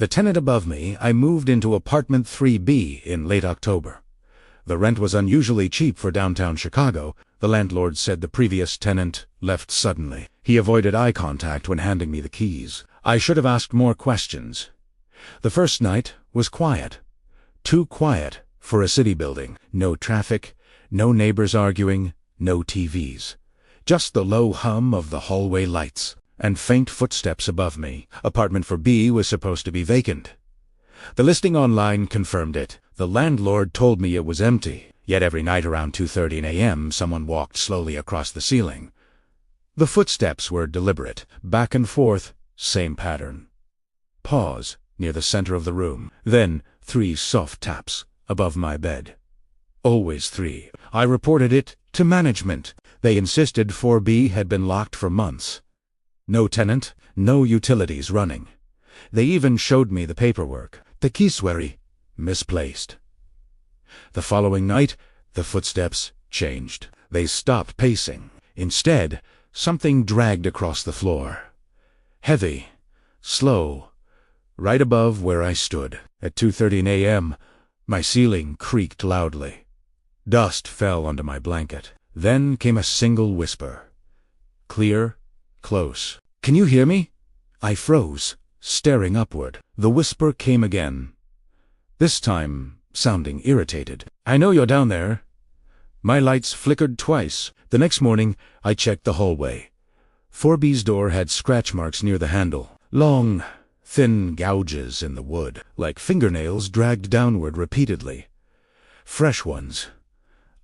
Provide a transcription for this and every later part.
The tenant above me, I moved into apartment 3B in late October. The rent was unusually cheap for downtown Chicago. The landlord said the previous tenant left suddenly. He avoided eye contact when handing me the keys. I should have asked more questions. The first night was quiet. Too quiet for a city building. No traffic, no neighbors arguing, no TVs. Just the low hum of the hallway lights and faint footsteps above me. Apartment 4B was supposed to be vacant. The listing online confirmed it. The landlord told me it was empty, yet every night around 2:30 a.m. someone walked slowly across the ceiling. The footsteps were deliberate, back and forth, same pattern. Pause near the center of the room, then 3 soft taps above my bed. Always 3. I reported it to management. They insisted 4B had been locked for months. No tenant, no utilities running. They even showed me the paperwork. The kisweri, misplaced. The following night, the footsteps changed. They stopped pacing. Instead, something dragged across the floor. Heavy, slow, right above where I stood. At 2:30 a.m., my ceiling creaked loudly. Dust fell onto my blanket. Then came a single whisper. Clear, close. "Can you hear me?" I froze, staring upward. The whisper came again, this time sounding irritated. "I know you're down there." My lights flickered twice. The next morning, I checked the hallway. 4B's door had scratch marks near the handle. Long, thin gouges in the wood, like fingernails dragged downward repeatedly. Fresh ones.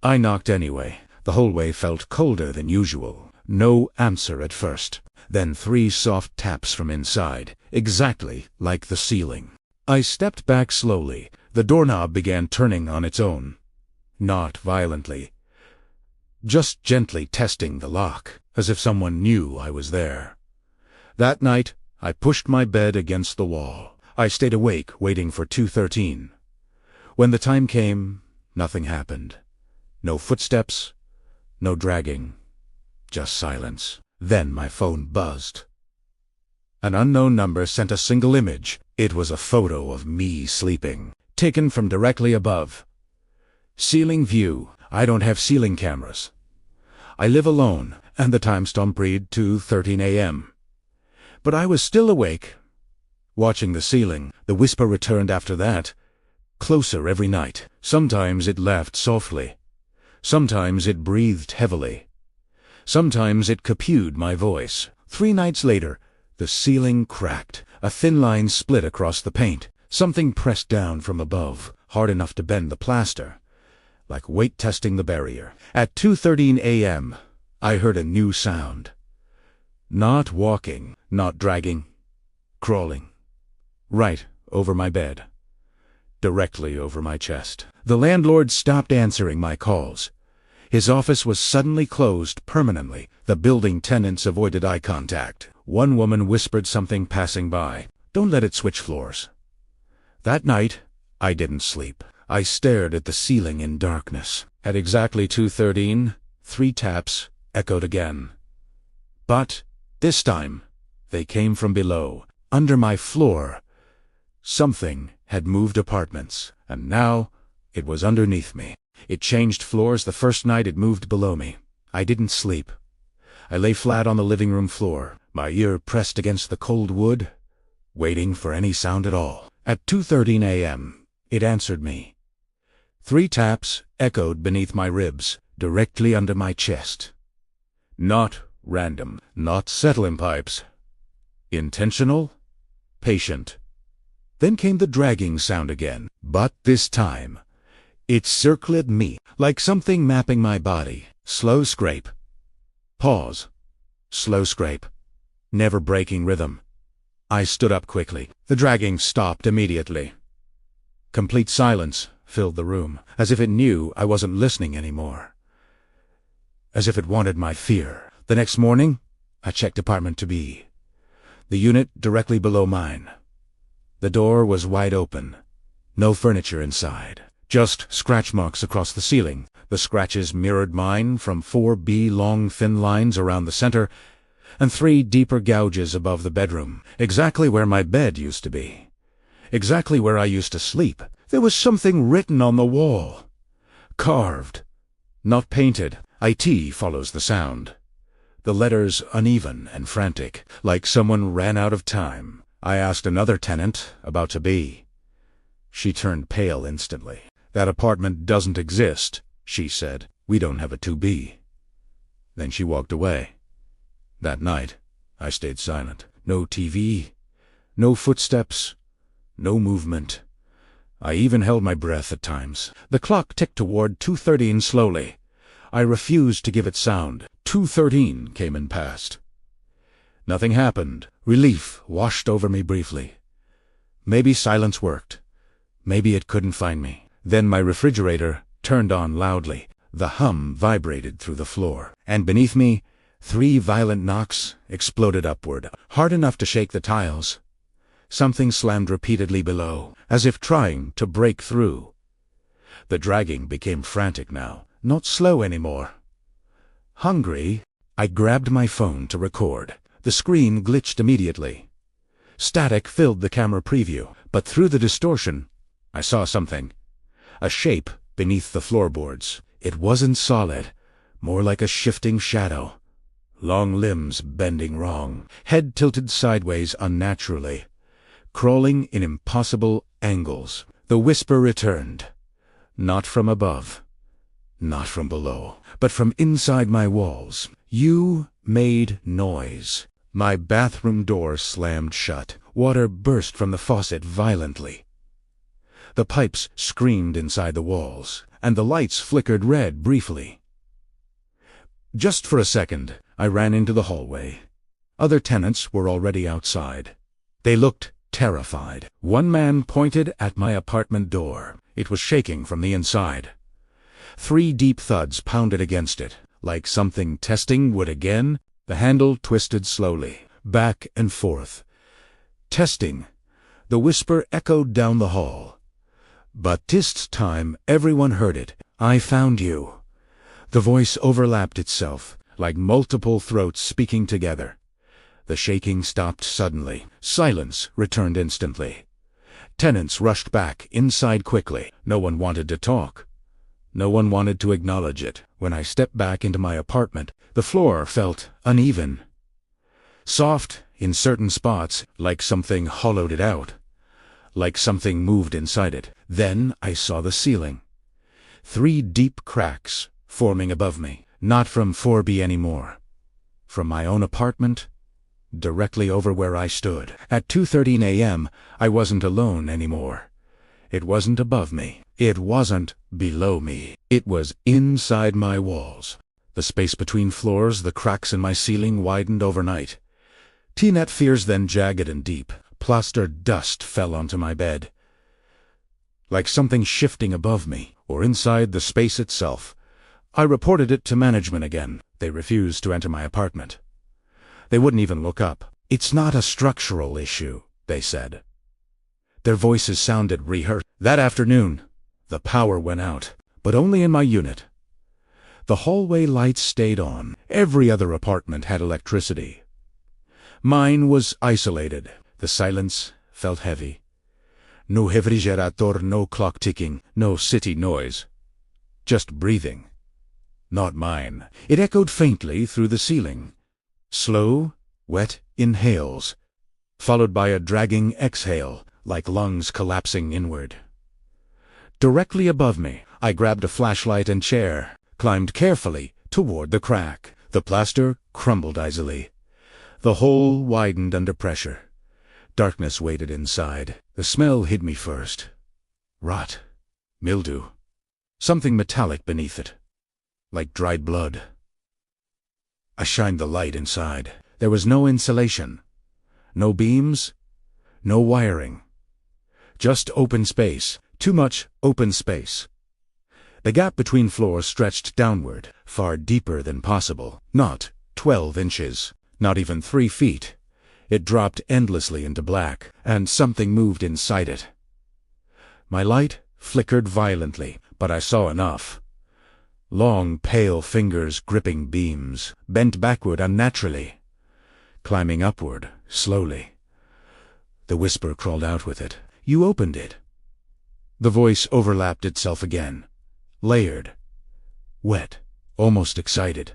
I knocked anyway. The hallway felt colder than usual. No answer at first. Then 3 soft taps from inside, exactly like the ceiling. I stepped back slowly. The doorknob began turning on its own. Not violently. Just gently testing the lock, as if someone knew I was there. That night, I pushed my bed against the wall. I stayed awake, waiting for 2:13. When the time came, nothing happened. No footsteps, no dragging, just silence. Then my phone buzzed. An unknown number sent a single image. It was a photo of me sleeping, taken from directly above. Ceiling view. I don't have ceiling cameras. I live alone, and the timestamp read 2:13 a.m. But I was still awake, watching the ceiling. The whisper returned after that, closer every night. Sometimes it laughed softly. Sometimes it breathed heavily. Sometimes it copyed my voice. 3 nights later, the ceiling cracked. A thin line split across the paint. Something pressed down from above, hard enough to bend the plaster, like weight testing the barrier. At 2:13 a.m., I heard a new sound. Not walking, not dragging, crawling. Right over my bed. Directly over my chest. The landlord stopped answering my calls. His office was suddenly closed permanently. The building tenants avoided eye contact. One woman whispered something passing by. "Don't let it switch floors." That night, I didn't sleep. I stared at the ceiling in darkness. At exactly 2:13, 3 taps echoed again. But this time, they came from below, under my floor. Something had moved apartments, and now it was underneath me. It changed floors the first night it moved below me. I didn't sleep. I lay flat on the living room floor, my ear pressed against the cold wood, waiting for any sound at all. At 2:13 a.m., it answered me. 3 taps echoed beneath my ribs, directly under my chest. Not random, not settling pipes. Intentional, patient. Then came the dragging sound again, but this time, it circled me, like something mapping my body. Slow scrape. Pause. Slow scrape. Never breaking rhythm. I stood up quickly. The dragging stopped immediately. Complete silence filled the room, as if it knew I wasn't listening anymore. As if it wanted my fear. The next morning, I checked apartment 2B. The unit directly below mine. The door was wide open. No furniture inside. Just scratch marks across the ceiling. The scratches mirrored mine from 4B, long thin lines around the center, and 3 deeper gouges above the bedroom, exactly where my bed used to be. exactly where I used to sleep. There was something written on the wall. Carved, not painted. IT follows the sound. The letters uneven and frantic, like someone ran out of time. I asked another tenant, about to be. She turned pale instantly. That apartment doesn't exist, she said. We don't have a 2B. Then she walked away. That night, I stayed silent. No TV, no footsteps, no movement. I even held my breath at times. The clock ticked toward 2:13 slowly. I refused to give it sound. 2:13 came and passed. Nothing happened. Relief washed over me briefly. Maybe silence worked. Maybe it couldn't find me. Then my refrigerator turned on loudly. The hum vibrated through the floor. And beneath me, 3 violent knocks exploded upward, hard enough to shake the tiles. Something slammed repeatedly below, as if trying to break through. The dragging became frantic now, not slow anymore. Hungry, I grabbed my phone to record. The screen glitched immediately. Static filled the camera preview, but through the distortion, I saw something. A shape beneath the floorboards. It wasn't solid, more like a shifting shadow. Long limbs bending wrong, head tilted sideways unnaturally, crawling in impossible angles. The whisper returned. Not from above, not from below, but from inside my walls. You made noise. My bathroom door slammed shut. Water burst from the faucet violently. The pipes screamed inside the walls, and the lights flickered red briefly. Just for a second, I ran into the hallway. Other tenants were already outside. They looked terrified. One man pointed at my apartment door. It was shaking from the inside. 3 deep thuds pounded against it, like something testing wood again. The handle twisted slowly, back and forth. Testing. The whisper echoed down the hall. But this time everyone heard it. I found you. The voice overlapped itself, like multiple throats speaking together. The shaking stopped suddenly. Silence returned instantly. Tenants rushed back inside quickly. No one wanted to talk. No one wanted to acknowledge it. When I stepped back into my apartment, the floor felt uneven. Soft in certain spots, like something hollowed it out. Like something moved inside it. Then I saw the ceiling. 3 deep cracks forming above me. Not from 4B anymore. From my own apartment, directly over where I stood. At 2:13 a.m., I wasn't alone anymore. It wasn't above me. It wasn't below me. It was inside my walls. The space between floors, the cracks in my ceiling widened overnight. T-net fears then jagged and deep. Plastered dust fell onto my bed. Like something shifting above me, or inside the space itself. I reported it to management again. They refused to enter my apartment. They wouldn't even look up. It's not a structural issue, they said. Their voices sounded rehearsed. That afternoon, the power went out, but only in my unit. The hallway lights stayed on. Every other apartment had electricity. Mine was isolated. The silence felt heavy. No refrigerator, no clock ticking, no city noise. Just breathing. Not mine. It echoed faintly through the ceiling. Slow, wet inhales, followed by a dragging exhale, like lungs collapsing inward. Directly above me, I grabbed a flashlight and chair, climbed carefully toward the crack. The plaster crumbled easily. The hole widened under pressure. Darkness waited inside. The smell hid me first. Rot. Mildew. Something metallic beneath it. Like dried blood. I shined the light inside. There was no insulation. No beams. No wiring. Just open space. Too much open space. The gap between floors stretched downward, far deeper than possible. Not 12 inches. Not even 3 feet. It dropped endlessly into black, and something moved inside it. My light flickered violently, but I saw enough. Long, pale fingers gripping beams, bent backward unnaturally, climbing upward, slowly. The whisper crawled out with it. You opened it. The voice overlapped itself again. Layered. Wet. Almost excited.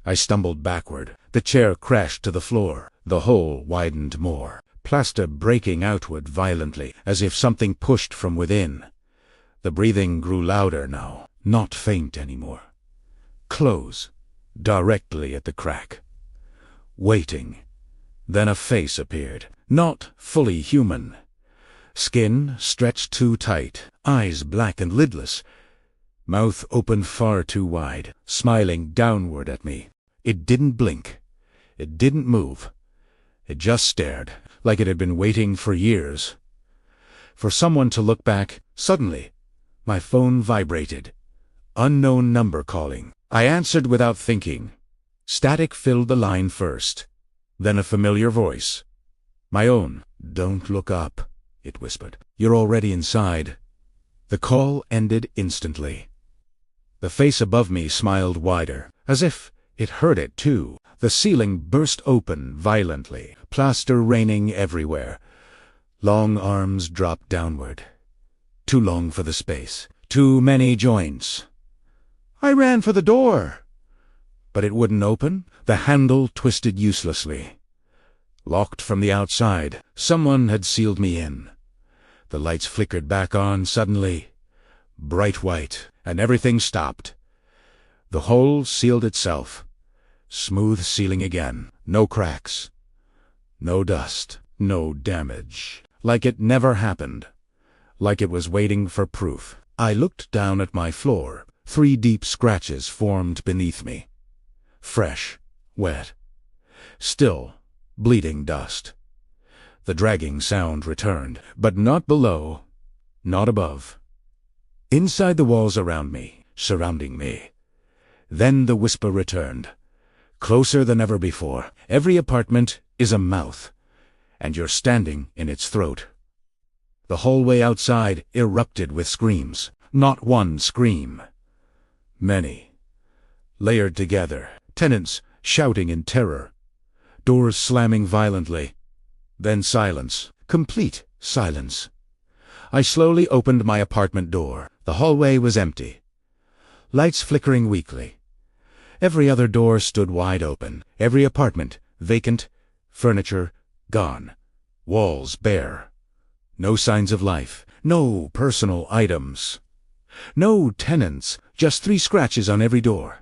I stumbled backward. The chair crashed to the floor. The hole widened more. Plaster breaking outward violently, as if something pushed from within. The breathing grew louder now, not faint anymore. Close. Directly at the crack. Waiting. Then a face appeared. Not fully human. Skin stretched too tight, eyes black and lidless. Mouth open far too wide, smiling downward at me. It didn't blink. It didn't move. It just stared, like it had been waiting for years. For someone to look back. Suddenly, my phone vibrated. Unknown number calling. I answered without thinking. Static filled the line first. Then a familiar voice. My own. Don't look up, it whispered. You're already inside. The call ended instantly. The face above me smiled wider, as if it heard it too. The ceiling burst open violently, plaster raining everywhere. Long arms dropped downward. Too long for the space. Too many joints. I ran for the door. But it wouldn't open. The handle twisted uselessly. Locked from the outside. Someone had sealed me in. The lights flickered back on suddenly. Bright white, and everything stopped. The hole sealed itself. Smooth ceiling again. No cracks. No dust. No damage. Like it never happened. Like it was waiting for proof. I looked down at my floor. 3 deep scratches formed beneath me. Fresh. Wet. Still. Bleeding dust. The dragging sound returned, but not below. Not above. Inside the walls around me. Surrounding me. Then the whisper returned. Closer than ever before. Every apartment is a mouth, and you're standing in its throat. The hallway outside erupted with screams. Not one scream. Many. Layered together. Tenants shouting in terror. Doors slamming violently. Then silence. Complete silence. I slowly opened my apartment door. The hallway was empty. Lights flickering weakly. Every other door stood wide open. Every apartment vacant. Furniture gone. Walls bare. No signs of life. No personal items. No tenants. Just 3 scratches on every door.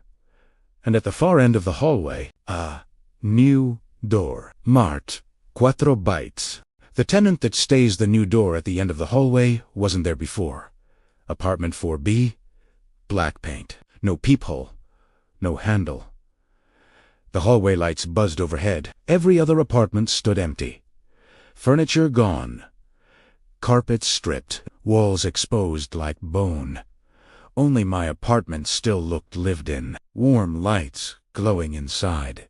And at the far end of the hallway, a new door. Marked 4 bytes. The tenant that stays the new door at the end of the hallway wasn't there before. Apartment 4B. Black paint. No peephole. No handle. The hallway lights buzzed overhead. Every other apartment stood empty. Furniture gone. Carpets stripped. Walls exposed like bone. Only my apartment still looked lived in. Warm lights glowing inside.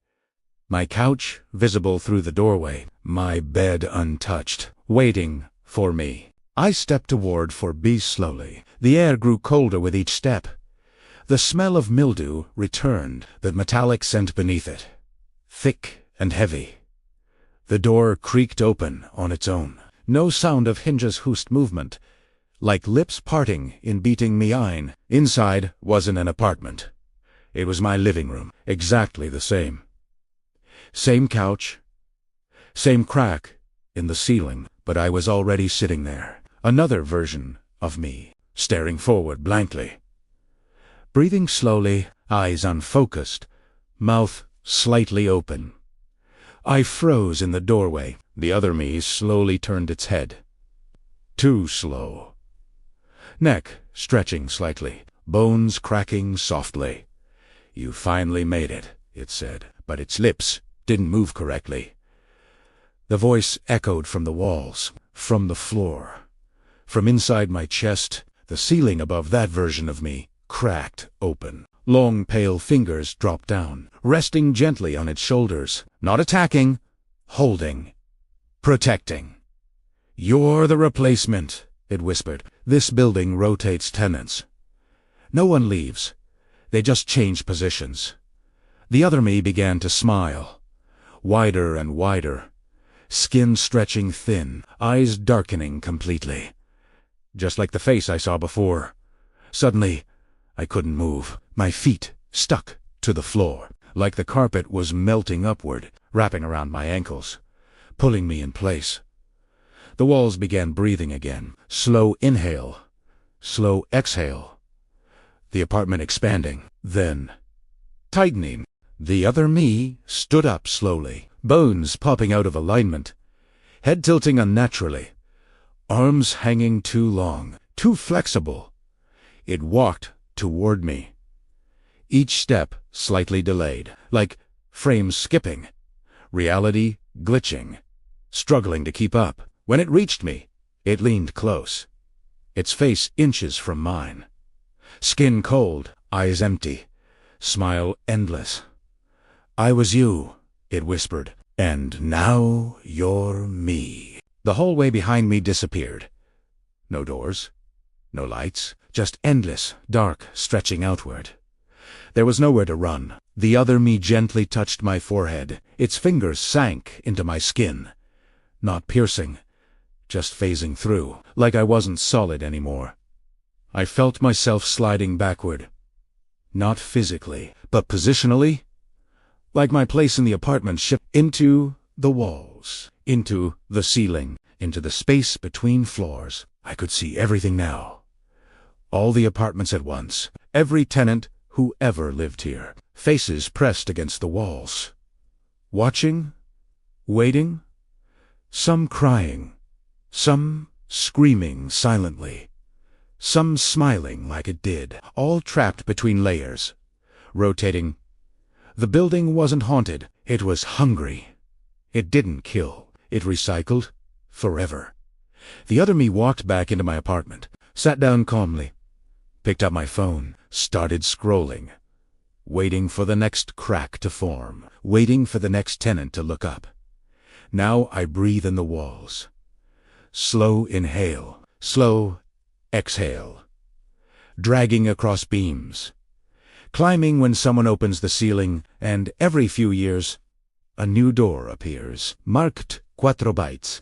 My couch visible through the doorway. My bed untouched. Waiting for me. I stepped toward 4B slowly. The air grew colder with each step. The smell of mildew returned, the metallic scent beneath it. Thick and heavy. The door creaked open on its own. No sound of hinges hoosed movement. Like lips parting in beating me ein. Inside wasn't an apartment. It was my living room. Exactly the same. Same couch. Same crack in the ceiling. But I was already sitting there. Another version of me. Staring forward blankly. Breathing slowly, eyes unfocused, mouth slightly open. I froze in the doorway. The other me slowly turned its head. Too slow. Neck stretching slightly, bones cracking softly. You finally made it, it said, but its lips didn't move correctly. The voice echoed from the walls, from the floor. From inside my chest, the ceiling above that version of me cracked open. Long pale fingers dropped down, resting gently on its shoulders. Not attacking, holding, protecting. You're the replacement, it whispered. This building rotates tenants. No one leaves. They just change positions. The other me began to smile. Wider and wider. skin stretching thin, eyes darkening completely. Just like the face I saw before. Suddenly, I couldn't move. My feet stuck to the floor, like the carpet was melting upward, wrapping around my ankles, pulling me in place. The walls began breathing again. Slow inhale, slow exhale. The apartment expanding, then tightening. The other me stood up slowly, bones popping out of alignment, head tilting unnaturally, arms hanging too long, too flexible. It walked toward me, each step slightly delayed, like frames skipping, reality glitching, struggling to keep up. When it reached me, it leaned close, its face inches from mine. Skin cold, eyes empty, smile endless. "I was you," it whispered, "and now you're me." The hallway behind me disappeared. No doors, no lights, just endless, dark, stretching outward. There was nowhere to run. The other me gently touched my forehead. Its fingers sank into my skin. Not piercing, just phasing through, like I wasn't solid anymore. I felt myself sliding backward. Not physically, but positionally. Like my place in the apartment shifted into the walls, into the ceiling, into the space between floors. I could see everything now. All the apartments at once, every tenant who ever lived here, faces pressed against the walls. Watching, waiting, some crying, some screaming silently, some smiling like it did, all trapped between layers, rotating. The building wasn't haunted, it was hungry. It didn't kill, it recycled forever. The other me walked back into my apartment, sat down calmly, picked up my phone, started scrolling, waiting for the next crack to form, waiting for the next tenant to look up. Now I breathe in the walls. Slow inhale, slow exhale. Dragging across beams. Climbing when someone opens the ceiling, and every few years, a new door appears, marked 4 bytes.